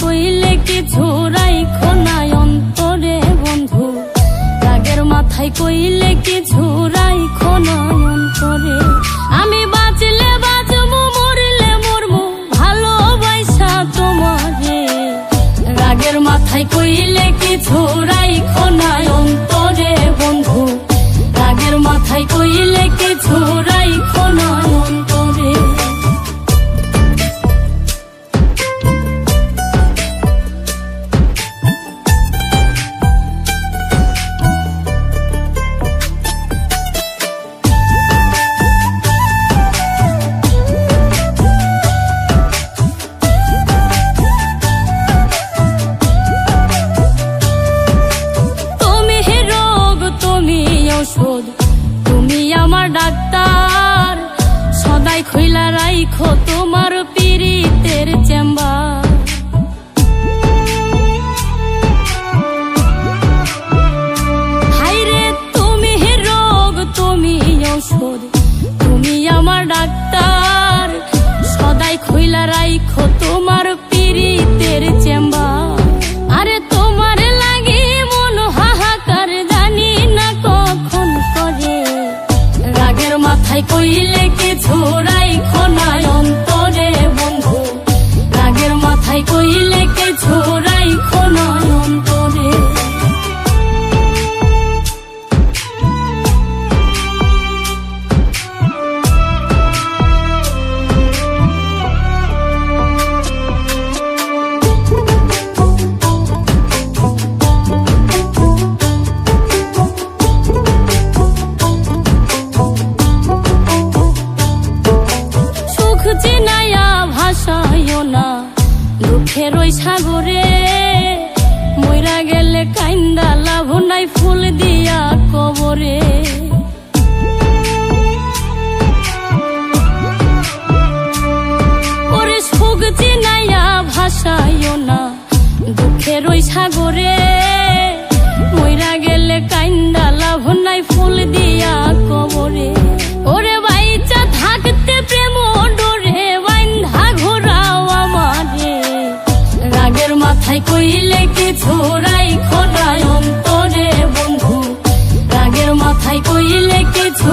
কইলে কিছু রাইখো নাই অন্তরে বন্ধু, রাগের মাথায় কইলে কিছু রাইখো নাই অন্তরে। আমি বাঁচলে বাঁচবো, মরলে মরবো, ভালোবাসা তোমারে। রাগের মাথায় কইলে কিছু রাইখো নাই অন্তরে বন্ধু, রাগের মাথায় কইলে কিছু রাইখো নাই অন্তরে। তুমি আমার ডাক্তার, সদাই খইলা রাইখো তোমার পীড়িতের চেম্বার। হাইরে তুমি রোগ, তুমি ঔষধ, তুমি আমার ডাক্তার, সদাই খইলা রাইখো তোমার পীড়িতের চেম্বার। আরে তোমার লাগি মন হাহাকার, জানি না কখন করে। রাগের মাথায় কইলে কিছু রাইখো নাই অন্তরে বন্ধু, রাগের মাথায় কইলে কিছু রাইখো নাই অন্তরে। দুঃখের ওই সাগরে মইরা গেলে কাইন্দা লাভ নাই, ফুল দিয়া কবরে। ওরে সুখ চিনাইয়া ভাসাইও না দুঃখের ওই সাগরে, মইরা গেলে কাইন্দা লাভ নাই, ফুল দিয়া কবরে। ওরে বাইচা থাকতে প্রেম ডোরে বাইন্ধা ঘোরাও আমারে। রাগের মাথায় কইলে কিছু রাইখো নাই অন্তরে বন্ধু, রাগের মাথায় কইলে কিছু